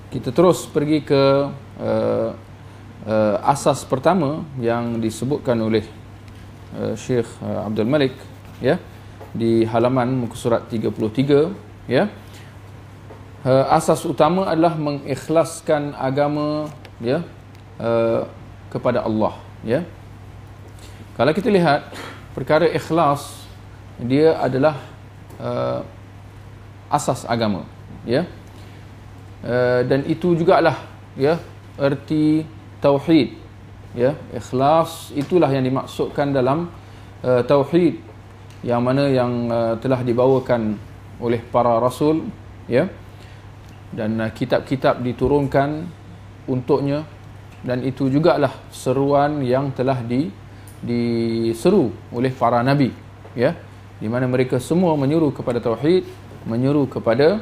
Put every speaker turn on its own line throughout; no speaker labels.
kita terus pergi ke asas pertama yang disebutkan oleh Syekh Abdul Malik, ya, di halaman muka surat 33, ya. Asas utama adalah mengikhlaskan agama, ya, kepada Allah, ya. Kalau kita lihat perkara ikhlas, dia adalah asas agama, ya. Dan itu jugalah, ya, erti tauhid, ya. Ikhlas itulah yang dimaksudkan dalam tauhid, yang mana yang telah dibawakan oleh para rasul, ya, dan kitab-kitab diturunkan untuknya, dan itu jugalah seruan yang telah diseru oleh para nabi, ya, di mana mereka semua menyuruh kepada tauhid, menyuruh kepada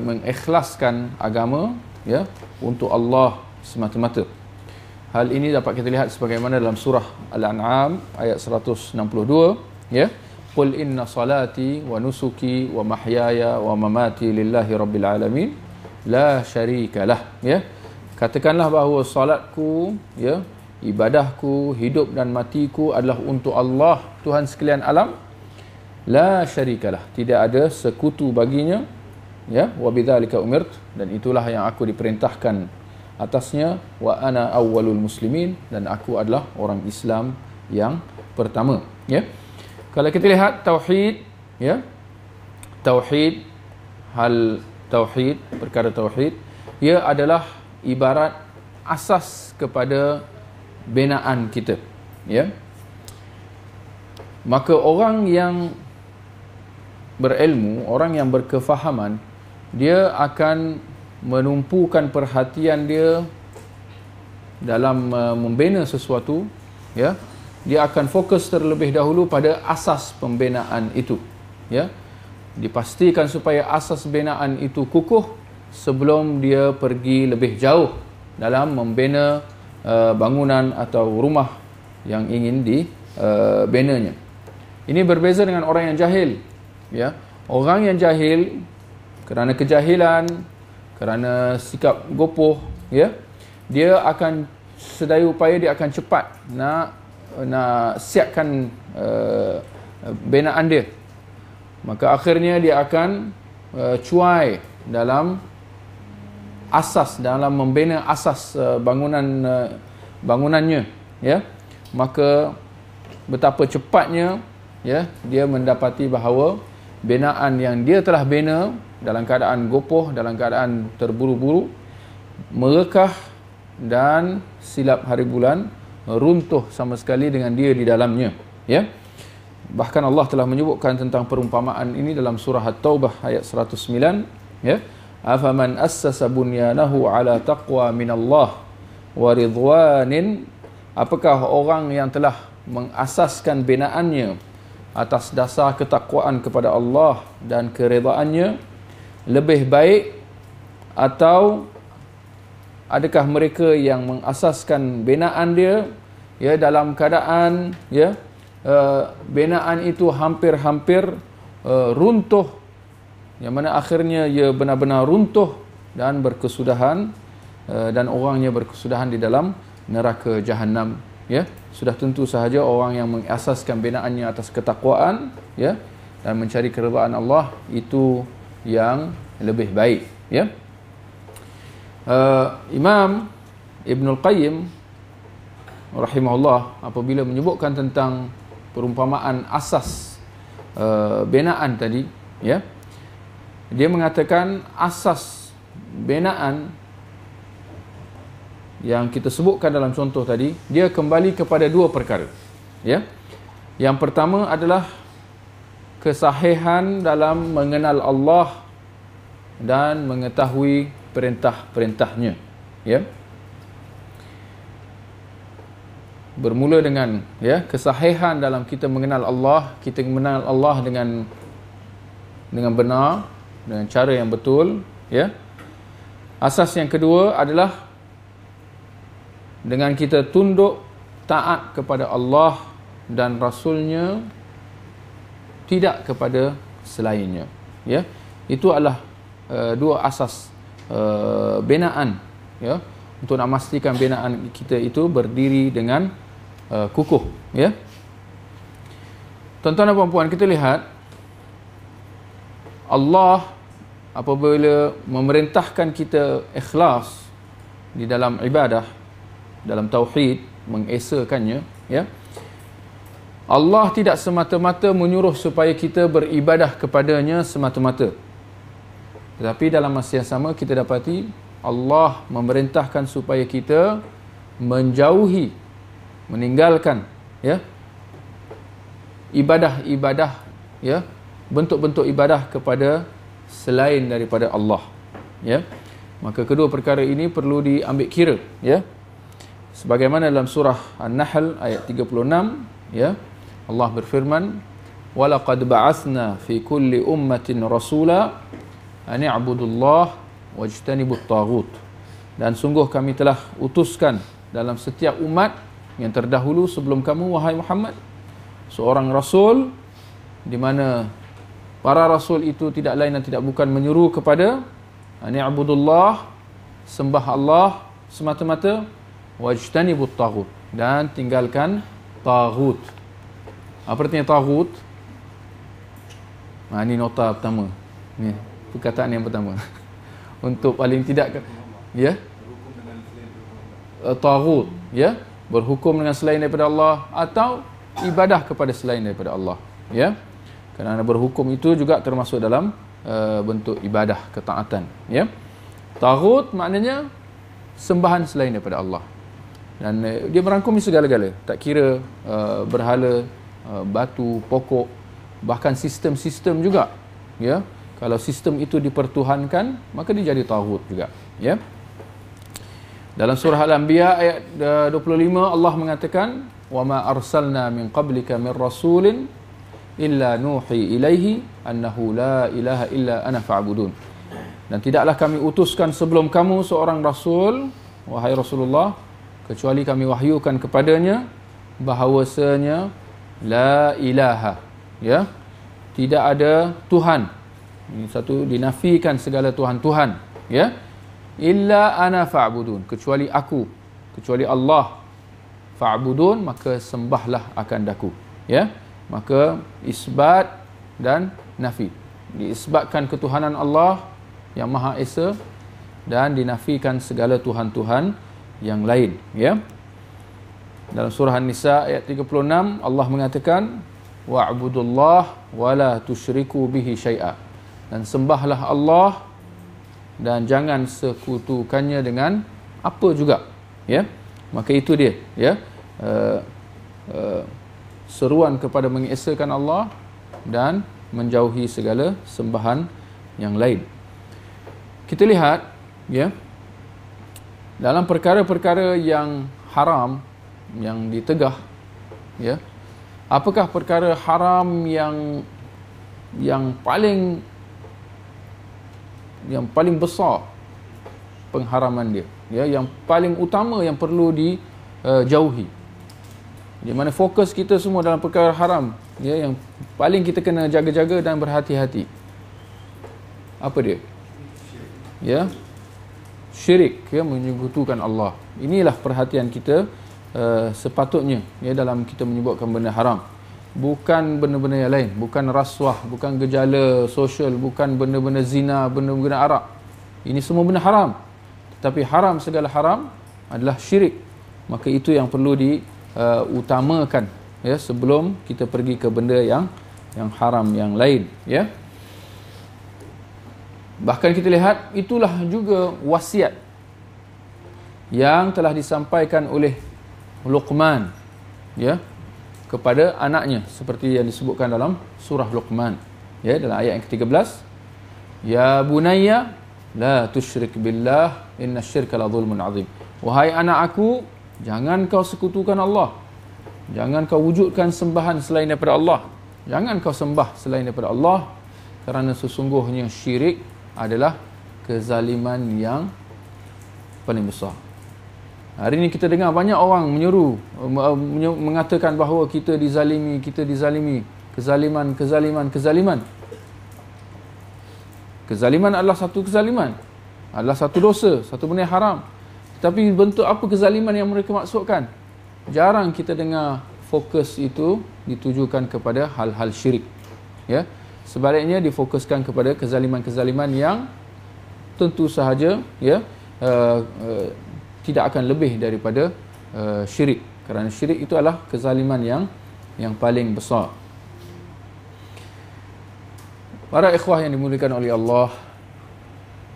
mengikhlaskan agama, ya, untuk Allah semata-mata. Hal ini dapat kita lihat sebagaimana dalam surah Al-An'am ayat 162, ya. Qul inna salati wa nusuki wa mahyaya wa mamati lillahi rabbil alamin la syarikalah, ya. Katakanlah bahawa salatku, ya, ibadahku, hidup dan matiku adalah untuk Allah, Tuhan sekalian alam. La syarikalah, tidak ada sekutu baginya, ya. Wa bidzalika umirt, dan itulah yang aku diperintahkan atasnya. Wa ana awwalul muslimin, dan aku adalah orang Islam yang pertama, ya. Kalau kita lihat tauhid, ya, tauhid, hal tauhid, perkara tauhid, ia adalah ibarat asas kepada binaan kita, ya. Maka orang yang berilmu, orang yang berkefahaman, dia akan menumpukan perhatian dia dalam membina sesuatu, ya. Dia akan fokus terlebih dahulu pada asas pembinaan itu, ya. Dipastikan supaya asas binaan itu kukuh sebelum dia pergi lebih jauh dalam membina bangunan atau rumah yang ingin dibinanya. Ini berbeza dengan orang yang jahil, ya. Orang yang jahil kerana kejahilan, kerana sikap gopoh, ya, dia akan sedaya upaya dia akan cepat nak siapkan binaan dia. Maka akhirnya dia akan cuai dalam asas, dalam membina asas bangunannya, ya. Maka betapa cepatnya, ya, dia mendapati bahawa binaan yang dia telah bina dalam keadaan gopoh, dalam keadaan terburu-buru, merekah dan silap hari bulan, runtuh sama sekali dengan dia di dalamnya, ya. Bahkan Allah telah menyebutkan tentang perumpamaan ini dalam surah At-Taubah ayat 109, ya. Afaman assasa bunyanahu ala taqwa minallah wa ridwanin, apakah orang yang telah mengasaskan binaannya atas dasar ketakwaan kepada Allah dan keredaannya lebih baik, atau adakah mereka yang mengasaskan binaan dia, ya, dalam keadaan, ya, binaan itu hampir-hampir runtuh, yang mana akhirnya ia benar-benar runtuh dan berkesudahan, dan orangnya berkesudahan di dalam neraka Jahannam, ya. Sudah tentu sahaja orang yang mengasaskan binaannya atas ketakwaan, ya, dan mencari keredaan Allah, itu yang lebih baik, ya. Imam Ibnul Qayyim rahimahullah apabila menyebutkan tentang perumpamaan asas binaan tadi, ya, dia mengatakan asas binaan yang kita sebutkan dalam contoh tadi, dia kembali kepada dua perkara, ya. Yang pertama adalah kesahihan dalam mengenal Allah dan mengetahui perintah-perintahnya, ya. Bermula dengan, ya, kesahihan dalam kita mengenal Allah, kita mengenal Allah dengan benar, dengan cara yang betul, ya. Asas yang kedua adalah dengan kita tunduk taat kepada Allah dan Rasulnya, tidak kepada selainnya, ya. Itu adalah dua asas binaan, ya, untuk nak memastikan binaan kita itu berdiri dengan kukuh, ya. Tuan-tuan dan puan-puan, kita lihat Allah apabila memerintahkan kita ikhlas di dalam ibadah, dalam tauhid, mengesakannya, ya. Allah tidak semata-mata menyuruh supaya kita beribadah kepadanya semata-mata. Tetapi dalam masa yang sama kita dapati Allah memerintahkan supaya kita menjauhi, meninggalkan, ya, ibadah-ibadah, ya, bentuk-bentuk ibadah kepada selain daripada Allah, ya. Maka kedua perkara ini perlu diambil kira, ya. Sebagaimana dalam surah An-Nahl ayat 36, ya, Allah berfirman, "Walaqad ba'atsna fi kulli ummatin rasula an i'budullah wajtanibut taghut." Dan sungguh kami telah utuskan dalam setiap umat yang terdahulu sebelum kamu, wahai Muhammad, seorang rasul, di mana para rasul itu tidak lain dan tidak bukan menyuruh kepada ani'budullah, sembah Allah semata-mata, wajtanibut taghut, dan tinggalkan taghut. Apa artinya taghut? Ini nota pertama. Ni perkataan yang pertama. Untuk paling tidak, ya, taghut, ya, berhukum dengan selain daripada Allah atau ibadah kepada selain daripada Allah, ya. Kerana berhukum itu juga termasuk dalam bentuk ibadah, ketaatan, ya. Taghut maknanya sembahan selain daripada Allah. Dan dia merangkumi segala-gala, tak kira berhala, batu, pokok, bahkan sistem-sistem juga, ya. Kalau sistem itu dipertuhankan, maka dia jadi taghut juga, ya. Dalam surah Al-Anbiya ayat 25 Allah mengatakan, "Wa ma arsalna min qablika min rasulin illa nuhi ilaihi annahu la ilaha illa ana fa'budun." Dan tidaklah kami utuskan sebelum kamu seorang rasul, wahai Rasulullah, kecuali kami wahyukan kepadanya bahawasanya la ilaha, ya, tidak ada Tuhan. Ini satu, dinafikan segala Tuhan-Tuhan, ya, illa ana fa'budun, kecuali aku, kecuali Allah, fa'budun, maka sembahlah akan daku, ya. Maka isbat dan nafi, diisbatkan ketuhanan Allah yang Maha Esa dan dinafikan segala Tuhan-Tuhan yang lain, ya. Dalam surah An-Nisa ayat 36 Allah mengatakan, wa'budullah wa la tusyriku bihi syai'a, dan sembahlah Allah dan jangan sekutukannya dengan apa juga, ya. Maka itu dia, ya, seruan kepada mengesakan Allah dan menjauhi segala sembahan yang lain. Kita lihat, ya, dalam perkara-perkara yang haram yang ditegah, ya, apakah perkara haram yang paling besar pengharaman dia, ya, yang paling utama yang perlu dijauhi, di mana fokus kita semua dalam perkara haram, ya, yang paling kita kena jaga-jaga dan berhati-hati. Apa dia? Ya, syirik, ya, menyekutukan Allah. Inilah perhatian kita sepatutnya, ya, dalam kita menyebutkan benda haram. Bukan benda-benda yang lain, bukan rasuah, bukan gejala sosial, bukan benda-benda zina, benda-benda arak. Ini semua benda haram. Tetapi haram, segala haram adalah syirik. Maka itu yang perlu diutamakan, ya, sebelum kita pergi ke benda yang haram yang lain, ya. Bahkan kita lihat itulah juga wasiat yang telah disampaikan oleh Luqman, ya, kepada anaknya, seperti yang disebutkan dalam surah Luqman, ya, dalam ayat yang ke-13, ya bunayya la tusyrik billah innasyirka la zulmun azim. Wahai anak aku, jangan kau sekutukan Allah, jangan kau wujudkan sembahan selain daripada Allah, jangan kau sembah selain daripada Allah, kerana sesungguhnya syirik adalah kezaliman yang paling besar. Hari ini kita dengar banyak orang menyeru, mengatakan bahawa kita dizalimi, kezaliman. Kezaliman adalah satu kezaliman. adalah satu dosa, satu benda yang haram. Tapi bentuk apa kezaliman yang mereka maksudkan? Jarang kita dengar fokus itu ditujukan kepada hal-hal syirik. Ya. Sebaliknya difokuskan kepada kezaliman-kezaliman yang tentu sahaja ya tidak akan lebih daripada syirik. Kerana syirik itu adalah kezaliman yang paling besar. Para ikhwah yang dimuliakan oleh Allah,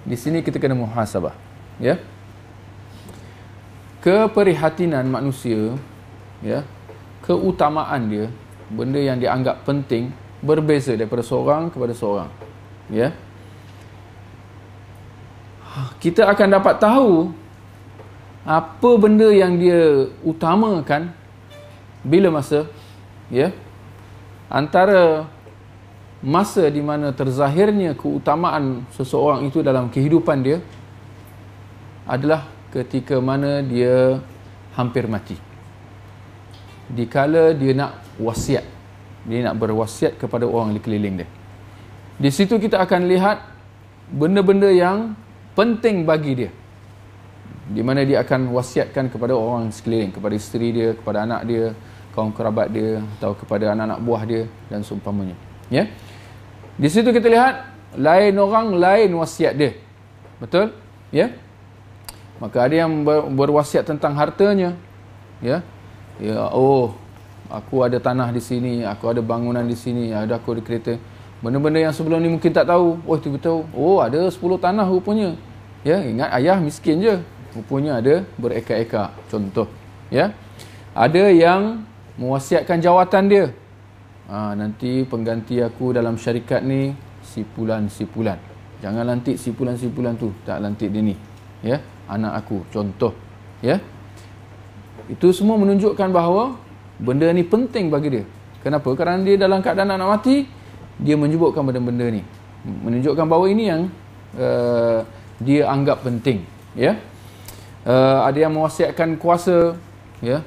di sini kita kena muhasabah, ya. Keprihatinan manusia, ya, keutamaan dia, benda yang dianggap penting berbeza daripada seorang kepada seorang, ya. Kita akan dapat tahu apa benda yang dia utamakan bila masa, ya, antara masa di mana terzahirnya keutamaan seseorang itu dalam kehidupan dia adalah ketika mana dia hampir mati. Dikala dia nak wasiat, dia nak berwasiat kepada orang di keliling dia. Di situ kita akan lihat benda-benda yang penting bagi dia, di mana dia akan wasiatkan kepada orang sekeliling, kepada isteri dia, kepada anak dia, kaum kerabat dia, atau kepada anak-anak buah dia dan seumpamanya. Ya. Di situ kita lihat lain orang, lain wasiat dia. Betul? Ya. Maka ada yang berwasiat tentang hartanya. Ya. Ya, oh, aku ada tanah di sini, aku ada bangunan di sini, ada aku ada kereta. Benda-benda yang sebelum ni mungkin tak tahu. Oh, tiba-tiba, oh, ada 10 tanah rupanya. Ya, ingat ayah miskin je. Rupanya ada berekar-ekar. Contoh. Ya. Ada yang mewasiatkan jawatan dia. Nanti pengganti aku dalam syarikat ni sipulan. Jangan lantik sipulan tu, tak lantik dia ni. Ya, anak aku, contoh. Ya. Itu semua menunjukkan bahawa benda ni penting bagi dia. Kenapa? Kerana dia dalam keadaan nak mati, dia menyebutkan benda-benda ni. Menunjukkan bahawa ini yang dia anggap penting. Ya. Ada yang mewasiatkan kuasa, ya.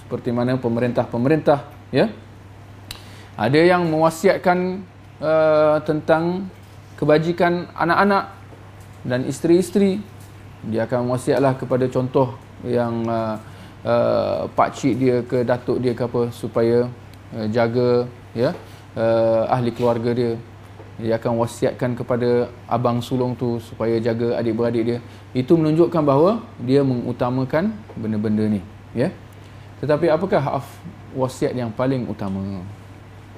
Seperti mana pemerintah-pemerintah, ya. Ada yang mewasiatkan tentang kebajikan anak-anak dan isteri-isteri. Dia akan wasiatlah kepada contoh yang pakcik dia ke datuk dia ke apa, supaya jaga, ya, ahli keluarga dia. Dia akan wasiatkan kepada abang sulung tu supaya jaga adik-beradik dia. Itu menunjukkan bahawa dia mengutamakan benda-benda ni, ya. Tetapi apakah wasiat yang paling utama?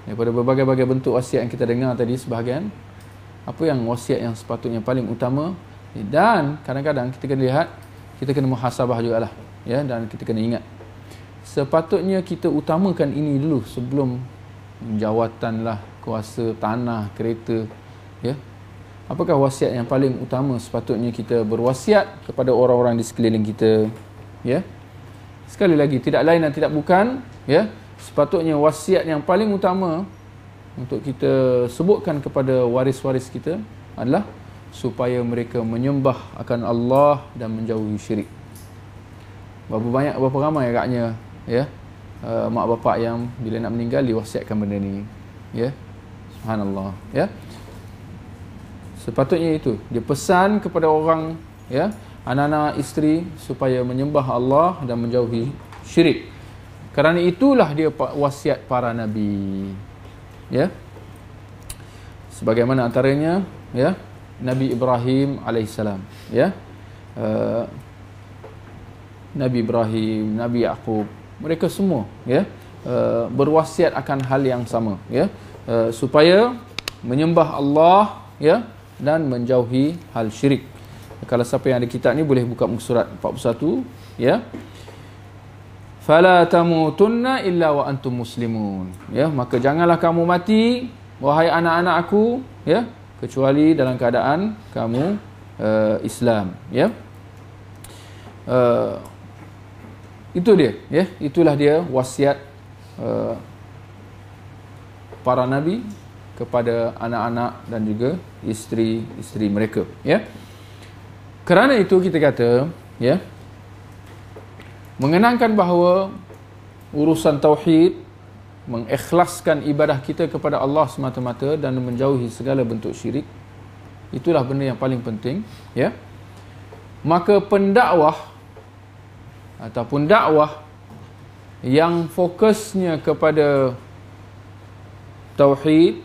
Daripada berbagai-bagai bentuk wasiat yang kita dengar tadi sebahagian, apa yang wasiat yang sepatutnya paling utama? Dan kadang-kadang kita kena lihat, kita kena muhasabah jugalah, ya, dan kita kena ingat sepatutnya kita utamakan ini dulu sebelum jawatan lah, kuasa, tanah, kereta, ya. Apakah wasiat yang paling utama sepatutnya kita berwasiat kepada orang-orang di sekeliling kita, ya. Sekali lagi, tidak lain dan tidak bukan, ya, sepatutnya wasiat yang paling utama untuk kita sebutkan kepada waris-waris kita adalah supaya mereka menyembah akan Allah dan menjauhi syirik. Berapa ramai agaknya, ya, mak bapak yang bila nak meninggal diwasiatkan benda ni, ya. Subhanallah, ya. Sepatutnya itu dia pesan kepada orang, ya, anak-anak, isteri, supaya menyembah Allah dan menjauhi syirik. Kerana itulah dia wasiat para nabi, ya. Sebagaimana antaranya, ya, Nabi Ibrahim alaihissalam, ya. Nabi Ibrahim, Nabi Yaqub, mereka semua, ya, berwasiat akan hal yang sama, ya, supaya menyembah Allah, ya, dan menjauhi hal syirik. Kalau siapa yang ada kitab ni boleh buka muka surat 41, ya. Fala tamutunna illa wa antum muslimun, ya, maka janganlah kamu mati wahai anak-anak aku, ya, kecuali dalam keadaan kamu Islam, ya. Itu dia, ya, itulah dia wasiat para nabi kepada anak-anak dan juga isteri-isteri mereka, ya. Kerana itu kita kata, ya, mengenangkan bahawa urusan tauhid, mengikhlaskan ibadah kita kepada Allah semata-mata dan menjauhi segala bentuk syirik, itulah benda yang paling penting, ya. Maka pendakwah ataupun dakwah yang fokusnya kepada tauhid,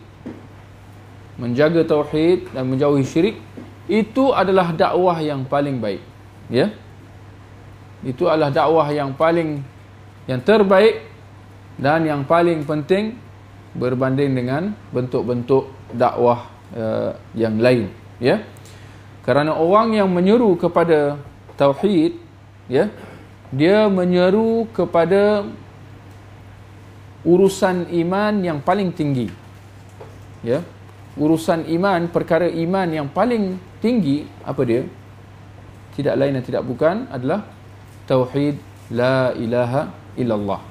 menjaga tauhid dan menjauhi syirik, itu adalah dakwah yang paling baik. Ya. Itu adalah dakwah yang terbaik dan yang paling penting berbanding dengan bentuk-bentuk dakwah yang lain. Ya. Kerana orang yang menyeru kepada tauhid, ya, dia menyeru kepada urusan iman yang paling tinggi. Ya. Urusan iman, perkara iman yang paling tinggi, apa dia? Tidak lain dan tidak bukan adalah tauhid la ilaha illallah.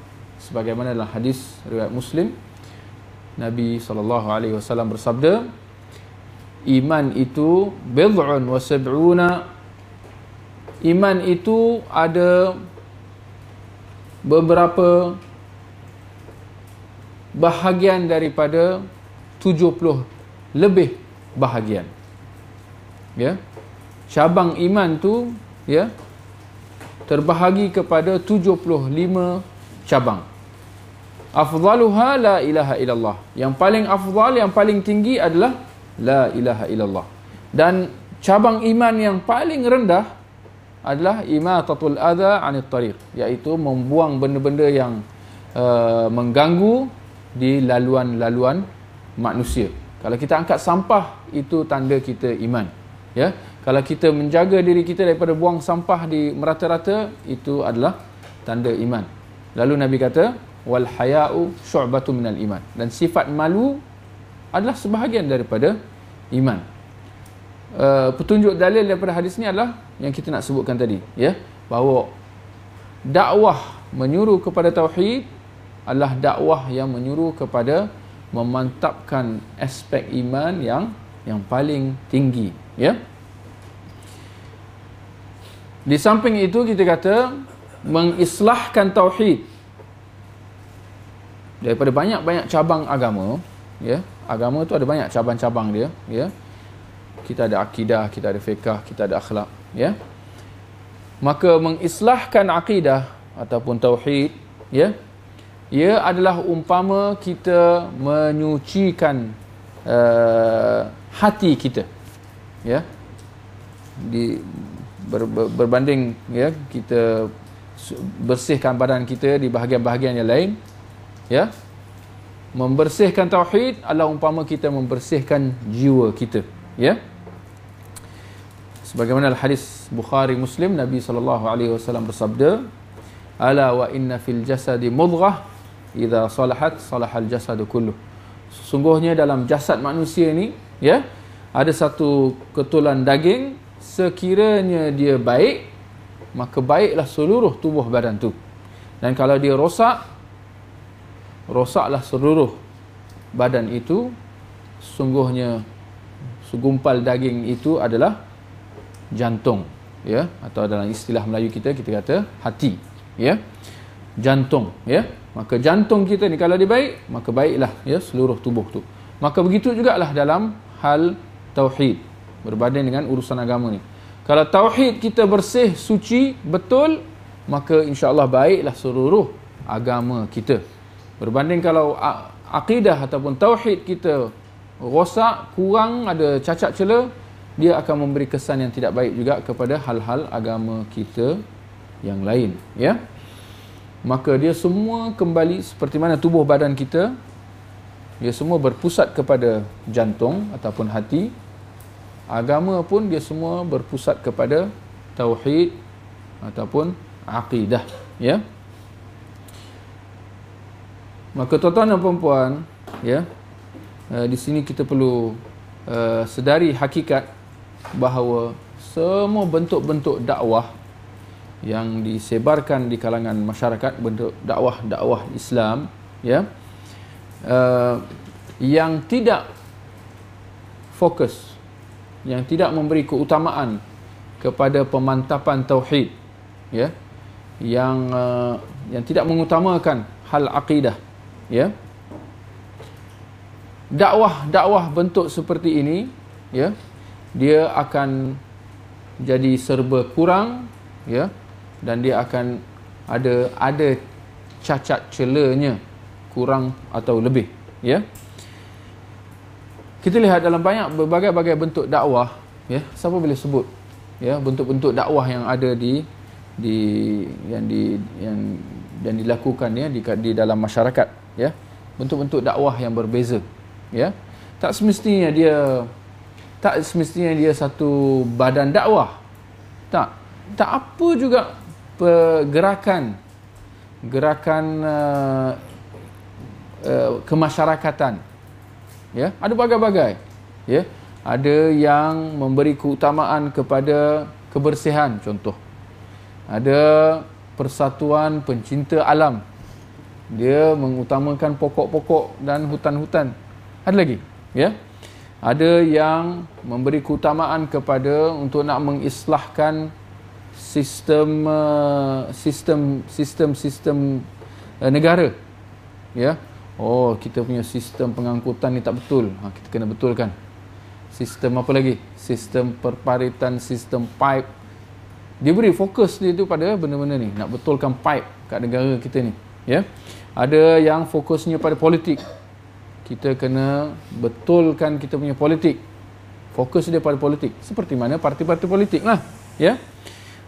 Sebagaimana dalam hadis riwayat Muslim, Nabi SAW bersabda, iman itu bid'un wa sab'una, iman itu ada beberapa bahagian daripada 70 lebih bahagian. Ya. Cabang iman tu, ya, terbahagi kepada 75 cabang. Afdaluha la ilaha illallah. Yang paling afdal, yang paling tinggi adalah la ilaha illallah. Dan cabang iman yang paling rendah adalah imatatul adha 'anit tariq, iaitu membuang benda-benda yang mengganggu di laluan-laluan manusia. Kalau kita angkat sampah, itu tanda kita iman. Ya, kalau kita menjaga diri kita daripada buang sampah di merata-rata, itu adalah tanda iman. Lalu Nabi kata, wal haya'u syu'batu minal iman. Dan sifat malu adalah sebahagian daripada iman. Petunjuk dalil daripada hadis ni adalah yang kita nak sebutkan tadi, ya, bahawa dakwah menyuruh kepada tauhid adalah dakwah yang menyuruh kepada memantapkan aspek iman yang paling tinggi. Ya. Di samping itu kita kata mengislahkan tauhid daripada banyak-banyak cabang agama. Ya, agama tu ada banyak cabang-cabang dia. Ya, kita ada akidah, kita ada fiqh, kita ada akhlak. Ya, maka mengislahkan akidah ataupun tauhid, ya, ia adalah umpama kita menyucikan hati kita. Ya, berbanding, ya, kita bersihkan badan kita di bahagian-bahagian yang lain. Ya, membersihkan tauhid adalah umpama kita membersihkan jiwa kita. Ya, sebagaimana hadis Bukhari Muslim, Nabi SAW bersabda, ala wa inna fil jasadi mudghah idza salahat salahal jasadu kulluh. Sesungguhnya dalam jasad manusia ni, ya, ada satu ketulan daging, sekiranya dia baik, maka baiklah seluruh tubuh badan tu. Dan kalau dia rosak, rosaklah seluruh badan itu. Sungguhnya segumpal daging itu adalah jantung, ya, atau dalam istilah Melayu kita kata hati, ya, jantung, ya. Maka jantung kita ni kalau dia baik, maka baiklah, ya, seluruh tubuh tu. Maka begitu jugalah dalam hal tauhid berbanding dengan urusan agama ni. Kalau tauhid kita bersih, suci, betul, maka insya-Allah baiklah seluruh agama kita. Berbanding kalau akidah ataupun tauhid kita rosak, kurang, ada cacat cela, dia akan memberi kesan yang tidak baik juga kepada hal-hal agama kita yang lain. Ya, maka dia semua kembali seperti mana tubuh badan kita, dia semua berpusat kepada jantung ataupun hati. Agama pun dia semua berpusat kepada tauhid ataupun akidah. Ya, maka tuan-tuan dan puan-puan, ya, di sini kita perlu sedari hakikat bahawa semua bentuk-bentuk dakwah yang disebarkan di kalangan masyarakat, bentuk dakwah Islam, ya, yang tidak fokus, yang tidak memberi keutamaan kepada pemantapan tauhid, ya, yang tidak mengutamakan hal akidah, ya, dakwah bentuk seperti ini, ya, dia akan jadi serba kurang, ya, dan dia akan ada cacat celanya, kurang atau lebih, ya. Kita lihat dalam berbagai-bagai bentuk dakwah, ya, siapa boleh sebut, ya, bentuk-bentuk dakwah yang ada yang dilakukan, ya, di dalam masyarakat, ya, bentuk-bentuk dakwah yang berbeza, ya. Tak semestinya dia satu badan dakwah, tak apa juga gerakan kemasyarakatan, ya, ada bagai-bagai, ya. Ada yang memberi keutamaan kepada kebersihan, contoh. Ada persatuan pencinta alam, dia mengutamakan pokok-pokok dan hutan-hutan. Ada lagi, ya. Ada yang memberi keutamaan kepada untuk nak mengislahkan sistem negara, ya. Oh, kita punya sistem pengangkutan ni tak betul, kita kena betulkan. Sistem apa lagi? Sistem perparitan, sistem pipe. Dia beri fokus dia tu pada benda-benda ni, nak betulkan pipe kat negara kita ni, ya. Ada yang fokusnya pada politik, kita kena betulkan kita punya politik, fokus dia pada politik, seperti mana parti-parti politik lah, ya.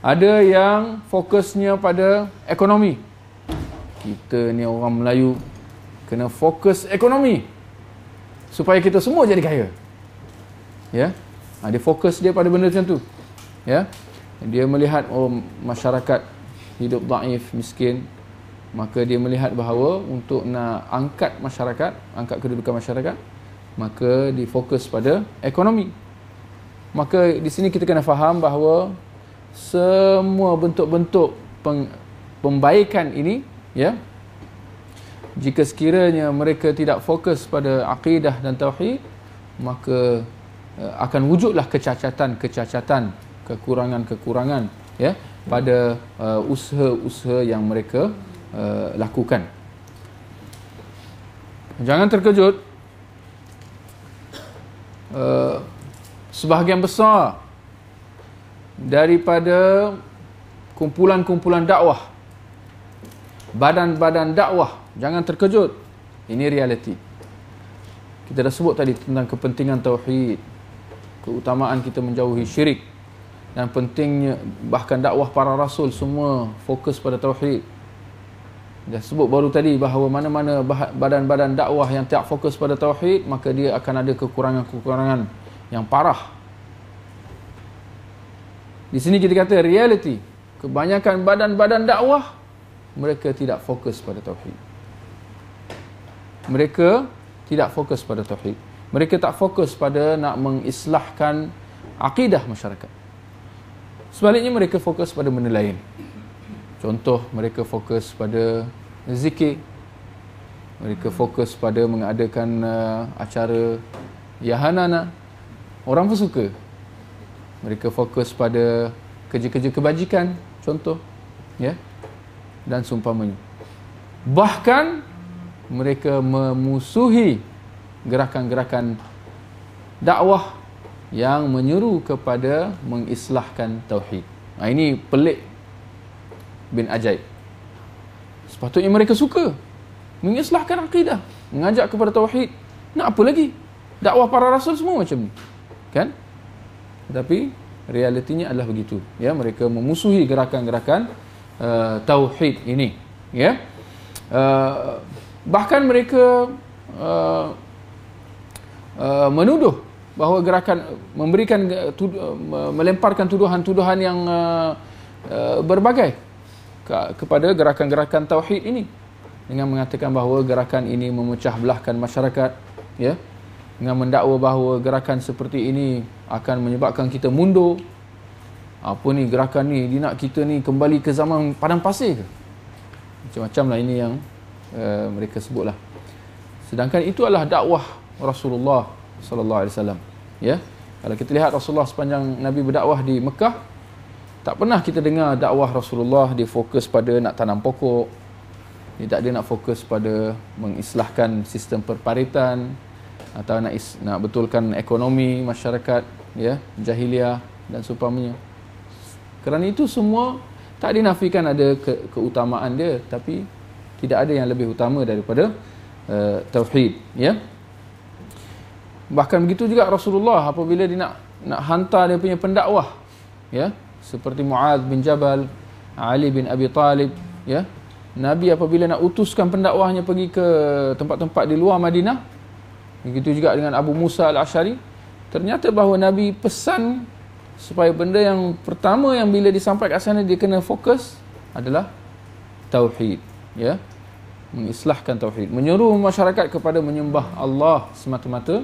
Ada yang fokusnya pada ekonomi, kita ni orang Melayu kena fokus ekonomi supaya kita semua jadi kaya, ya. Dia fokus dia pada benda macam tu, ya. Dia melihat, oh, masyarakat hidup daif, miskin, maka dia melihat bahawa untuk nak angkat masyarakat, angkat kedudukan masyarakat, maka difokus pada ekonomi. Maka di sini kita kena faham bahawa semua bentuk-bentuk pembaikan ini, ya, jika sekiranya mereka tidak fokus pada akidah dan tauhid, maka akan wujudlah kecacatan, kekurangan, ya, pada usaha-usaha yang mereka lakukan. Jangan terkejut, sebahagian besar daripada kumpulan-kumpulan dakwah, badan-badan dakwah, jangan terkejut, ini realiti. Kita dah sebut tadi tentang kepentingan tauhid, keutamaan kita menjauhi syirik, dan pentingnya bahkan dakwah para rasul semua fokus pada tauhid. Dah sebut baru tadi bahawa mana-mana badan-badan dakwah yang tak fokus pada tauhid, maka dia akan ada kekurangan-kekurangan yang parah. Di sini kita kata reality, kebanyakan badan-badan dakwah mereka tidak fokus pada tauhid. Mereka tidak fokus pada tauhid. Mereka tak fokus pada nak mengislahkan akidah masyarakat. Sebaliknya mereka fokus pada benda lain. Contoh, mereka fokus pada zikir. Mereka fokus pada mengadakan acara yahanana. Orang pun suka. Mereka fokus pada kerja-kerja kebajikan, contoh, ya, dan seumpamanya. Bahkan mereka memusuhi gerakan-gerakan dakwah yang menyeru kepada mengislahkan tauhid. Ini pelik bin ajaib. Sepatutnya mereka suka mengislahkan akidah, mengajak kepada tauhid. Nak apa lagi? Dakwah para rasul semua macam ni, kan? Tetapi realitinya adalah begitu, ya. Mereka memusuhi gerakan-gerakan tauhid ini, ya. Bahkan mereka menuduh bahawa gerakan melemparkan tuduhan-tuduhan yang berbagai kepada gerakan-gerakan tauhid ini, dengan mengatakan bahawa gerakan ini memecah belahkan masyarakat, ya, dengan mendakwa bahawa gerakan seperti ini akan menyebabkan kita mundur. Apa ni gerakan ni, dia nak kita ni kembali ke zaman padang pasir ke? Macam-macam lah ini yang mereka sebutlah. Sedangkan itu adalah dakwah Rasulullah sallallahu alaihi wasallam, ya. Kalau kita lihat Rasulullah sepanjang Nabi berdakwah di Mekah, tak pernah kita dengar dakwah Rasulullah dia fokus pada nak tanam pokok. Dia nak fokus pada mengislahkan sistem perparitan atau nak betulkan ekonomi masyarakat, ya, jahiliah dan seumpamanya. Kerana itu semua tak dinafikan ada keutamaan dia, tapi tidak ada yang lebih utama daripada tauhid, ya. Bahkan begitu juga Rasulullah apabila dia nak hantar dia punya pendakwah, ya, seperti Muadz bin Jabal, Ali bin Abi Talib, ya. Nabi apabila nak utuskan pendakwahnya pergi ke tempat-tempat di luar Madinah, begitu juga dengan Abu Musa al-Asy'ari, ternyata bahawa Nabi pesan supaya benda yang pertama yang bila disampaikan kat sana dia kena fokus adalah tauhid, ya. Mengislahkan tauhid, menyuruh masyarakat kepada menyembah Allah semata-mata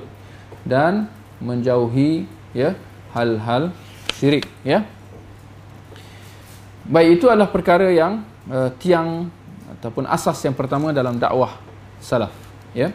dan menjauhi, ya, hal-hal syirik, ya. Baik, itu adalah perkara yang tiang ataupun asas yang pertama dalam dakwah salaf, ya.